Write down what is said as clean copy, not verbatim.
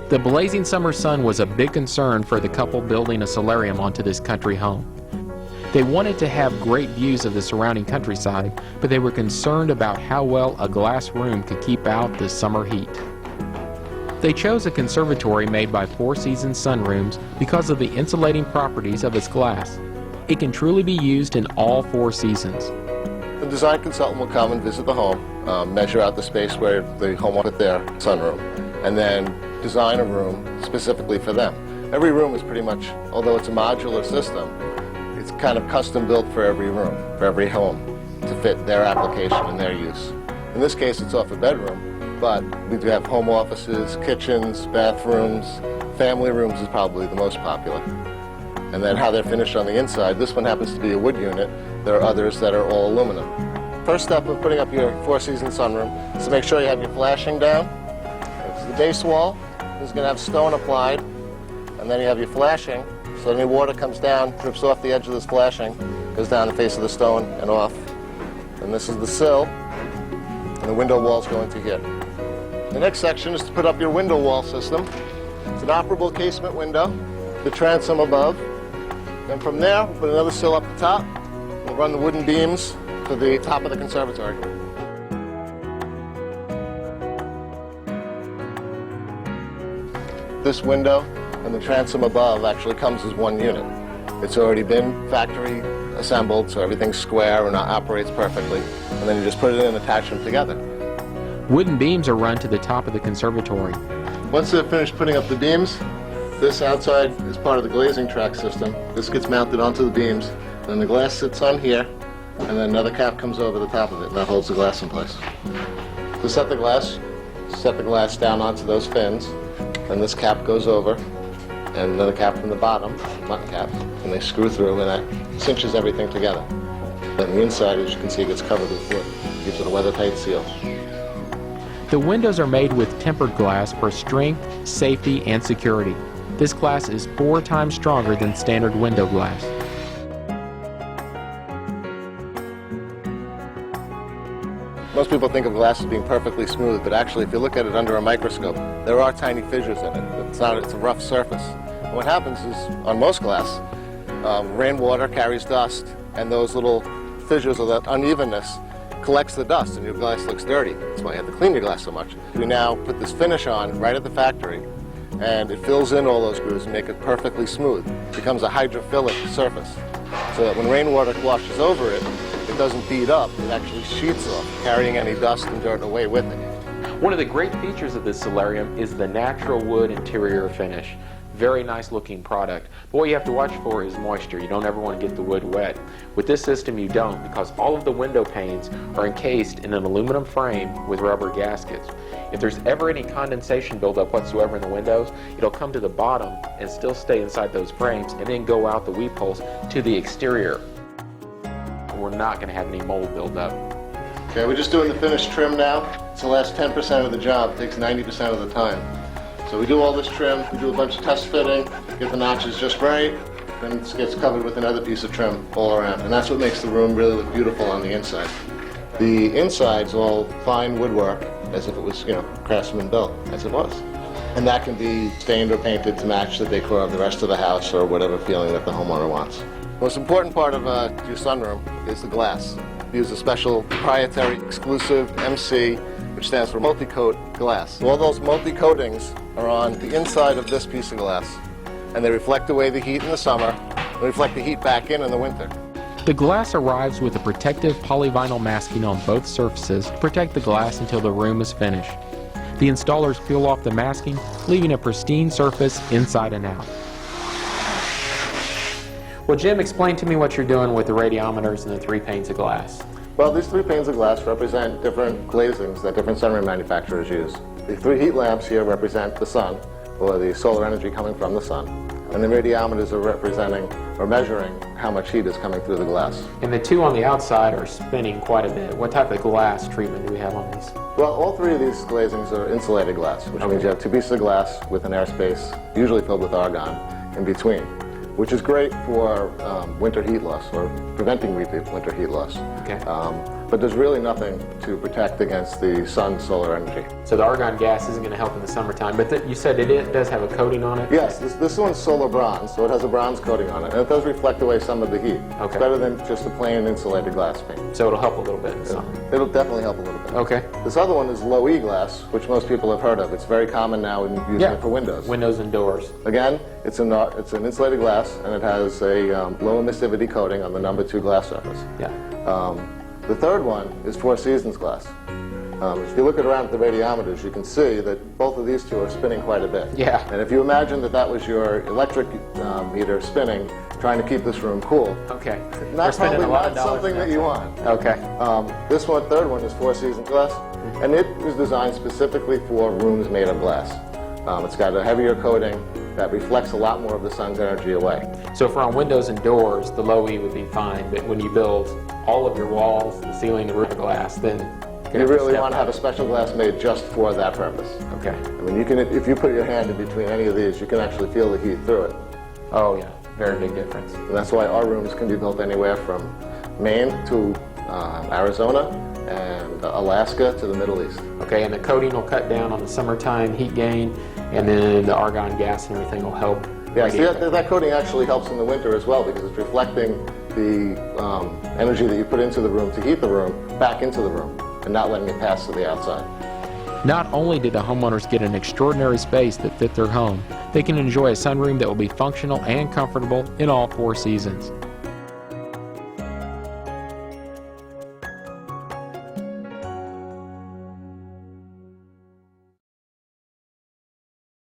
The blazing summer sun was a big concern for the couple building a solarium onto this country home. They wanted to have great views of the surrounding countryside, but they were concerned about how well a glass room could keep out the summer heat. They chose a conservatory made by Four Seasons Sunrooms because of the insulating properties of its glass. It can truly be used in all four seasons. The design consultant will come and visit the home, measure out the space where the home will put their sunroom, and then design a room specifically for them. Every room is pretty much, although it's a modular system, it's kind of custom built for every room, for every home, to fit their application and their use. In this case, it's off a bedroom, but we do have home offices, kitchens, bathrooms. Family rooms is probably the most popular. And then how they're finished on the inside, this one happens to be a wood unit. There are others that are all aluminum. First step of putting up your Four Seasons sunroom is to make sure you have your flashing down. It's the base wall is going to have stone applied, and then you have your flashing, so any water comes down, drips off the edge of this flashing, goes down the face of the stone and off. And this is the sill, and the window walls go into here. The next section is to put up your window wall system. It's an operable casement window, the transom above. Then from there, we'll put another sill up the top. We'll run the wooden beams to the top of the conservatory. This window and the transom above actually comes as one unit. It's already been factory assembled, so everything's square and operates perfectly. And then you just put it in and attach them together. Wooden beams are run to the top of the conservatory. Once they're finished putting up the beams, this outside is part of the glazing track system. This gets mounted onto the beams, then the glass sits on here, and then another cap comes over the top of it, and that holds the glass in place. To set the glass down onto those fins, and this cap goes over, and another cap from the bottom, nut cap, and they screw through, and that cinches everything together. Then the inside, as you can see, gets covered with wood. Gives it a weather-tight seal. The windows are made with tempered glass for strength, safety, and security. This glass is 4 times stronger than standard window glass. Most people think of glass as being perfectly smooth, but actually if you look at it under a microscope, there are tiny fissures in it. It's a rough surface. And what happens is, on most glass, rainwater carries dust, and those little fissures or that unevenness collects the dust, and your glass looks dirty. That's why you have to clean your glass so much. We now put this finish on right at the factory, and it fills in all those grooves and make it perfectly smooth. It becomes a hydrophilic surface, so that when rainwater washes over it, it doesn't bead up, it actually sheets off, carrying any dust and dirt away with it. One of the great features of this solarium is the natural wood interior finish. Very nice looking product. But what you have to watch for is moisture. You don't ever want to get the wood wet. With this system you don't, because all of the window panes are encased in an aluminum frame with rubber gaskets. If there's ever any condensation buildup whatsoever in the windows, it'll come to the bottom and still stay inside those frames and then go out the weep holes to the exterior. We're not going to have any mold buildup. Okay, we're just doing the finished trim now. It's the last 10% of the job. It takes 90% of the time. So we do all this trim, we do a bunch of test fitting, get the notches just right, then it gets covered with another piece of trim all around. And that's what makes the room really look beautiful on the inside. The inside's all fine woodwork, as if it was, craftsman built, as it was. And that can be stained or painted to match the decor of the rest of the house or whatever feeling that the homeowner wants. The most important part of your sunroom is the glass. We use a special proprietary exclusive MC, which stands for multi-coat glass. All those multi-coatings are on the inside of this piece of glass, and they reflect away the heat in the summer and reflect the heat back in the winter. The glass arrives with a protective polyvinyl masking on both surfaces to protect the glass until the room is finished. The installers peel off the masking, leaving a pristine surface inside and out. Well, Jim, explain to me what you're doing with the radiometers and the 3 panes of glass. Well, these 3 panes of glass represent different glazings that different sunroom manufacturers use. The 3 heat lamps here represent the sun, or the solar energy coming from the sun. And the radiometers are representing or measuring how much heat is coming through the glass. And the 2 on the outside are spinning quite a bit. What type of glass treatment do we have on these? Well, all 3 of these glazings are insulated glass, which means you have 2 pieces of glass with an airspace, usually filled with argon, in between, which is great for winter heat loss, or preventing repeat winter heat loss. Okay. but there's really nothing to protect against the sun's solar energy. So the argon gas isn't going to help in the summertime, but you said it does have a coating on it? Yes, this one's solar bronze, so it has a bronze coating on it, and it does reflect away some of the heat. Okay. It's better than just a plain insulated glass pane. So it'll help a little bit in the summer? It'll definitely help a little bit. Okay. This other one is low E glass, which most people have heard of. It's very common now in using it for windows. Windows and doors. Again, it's an insulated glass, and it has a low emissivity coating on the number 2 glass surface. Yeah. The third one is Four Seasons glass. If you look around at the radiometers, you can see that both of these two are spinning quite a bit. Yeah. And if you imagine that that was your electric meter spinning, trying to keep this room cool, Okay. not spending probably a lot of not dollars something that you want. Okay. This one, third one, is Four Seasons glass, and it was designed specifically for rooms made of glass. It's got a heavier coating that reflects a lot more of the sun's energy away. So for on windows and doors, the low E would be fine, but when you build all of your walls, the ceiling, the roof of glass, then You really want to have a special glass made just for that purpose. Okay. I mean, if you put your hand in between any of these, you can actually feel the heat through it. Oh yeah, very big difference. And that's why our rooms can be built anywhere from Maine to Arizona and Alaska to the Middle East. Okay, and the coating will cut down on the summertime heat gain, and then the argon gas and everything will help. Yeah, see, that coating actually helps in the winter as well because it's reflecting the energy that you put into the room to heat the room back into the room and not letting it pass to the outside. Not only did the homeowners get an extraordinary space that fit their home, they can enjoy a sunroom that will be functional and comfortable in all 4 seasons.